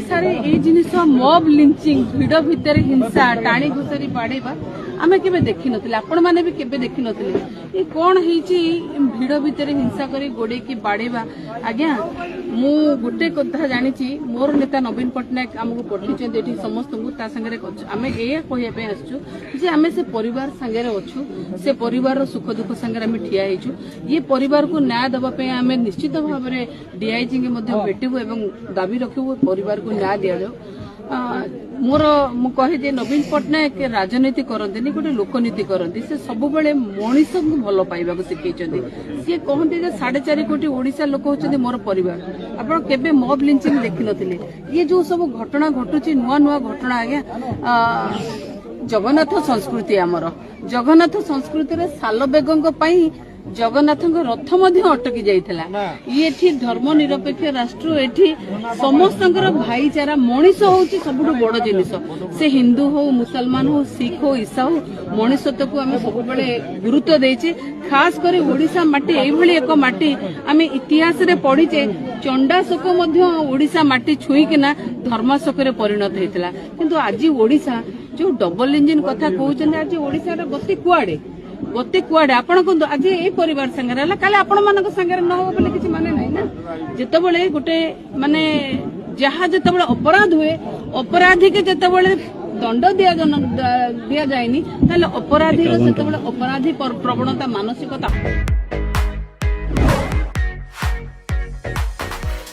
ओडिशा रे ए जिनिस mob lynching भिड़ भितर हिंसा टाणी घुसरी बाड़ेबा आमे केबे देखि नथिले आपण माने भी केबे देखि नथिले ए कोन हेची भिड़ भितर हिंसा करी गोडे की बाड़ेबा आज्ञा मु गोटे कथा जानिछि मोर नेता नवीन पटनायक हमको पठिछन एठी समस्त को ता संगे आमे ए कहिया पे आछू जे आमे से परिवार संगे अछु से परिवार रो सुख दुख संगे आमे ठिया हेछु ये परिवार को न्याय दबा पे आमे निश्चित भाव रे डीआईजी के मध्ये भेटिबो एवं दाबी रखिबो परिवार को न्याय दिया जाओ मोर मु कहे जे नवीन पटनायक राजनीति करते गोटे लोकनीति करते से सब बेले मनीष को भल पाइबा शिखई सी कहते 4.5 कोटी ओडिशा लोक होचंदी मोर परिवार आपण केबे मॉब लिंचिंग देखि नथिले ये जो सब घटना घटुची नुआ नुआ घटना आज्ञा जगन्नाथ संस्कृति आमर जगन्नाथ संस्कृति रे साल बेगंग पई जगन्नाथ रथ अटकी जाइथिला ये धर्मनिरपेक्ष राष्ट्र एठी समस्त भाईचारा मनीष होउची सबुठु बड़ जिनिस से हिंदू हो मुसलमान हो सिख हो ईसा हो मनीषत्व को आमे सब बेले गुरुत्व देइचे खास कर ओडिशा माटी एई भली एक माटी आमे इतिहास रे पढिचे चंडाशोक मध्ये ओडिशा माटी छुई किना धर्मशोक रे परिणत हेतिला किंतु आज ओडिशा जो डबल इंजिन कथा कहउछन आज ओडिशा रे गति कुआडे आपण को आज ए परिवार संगे काले आपण मानक संगे न हो बोले किछि माने नै ना जेतेबेले गोटे माने जहा जेतेबेले अपराध हुए अपराधी के जेतेबेले दंड दिया जायनी ताले अपराधी रो सेतेबेले अपराधी प्रवणता मानसिकता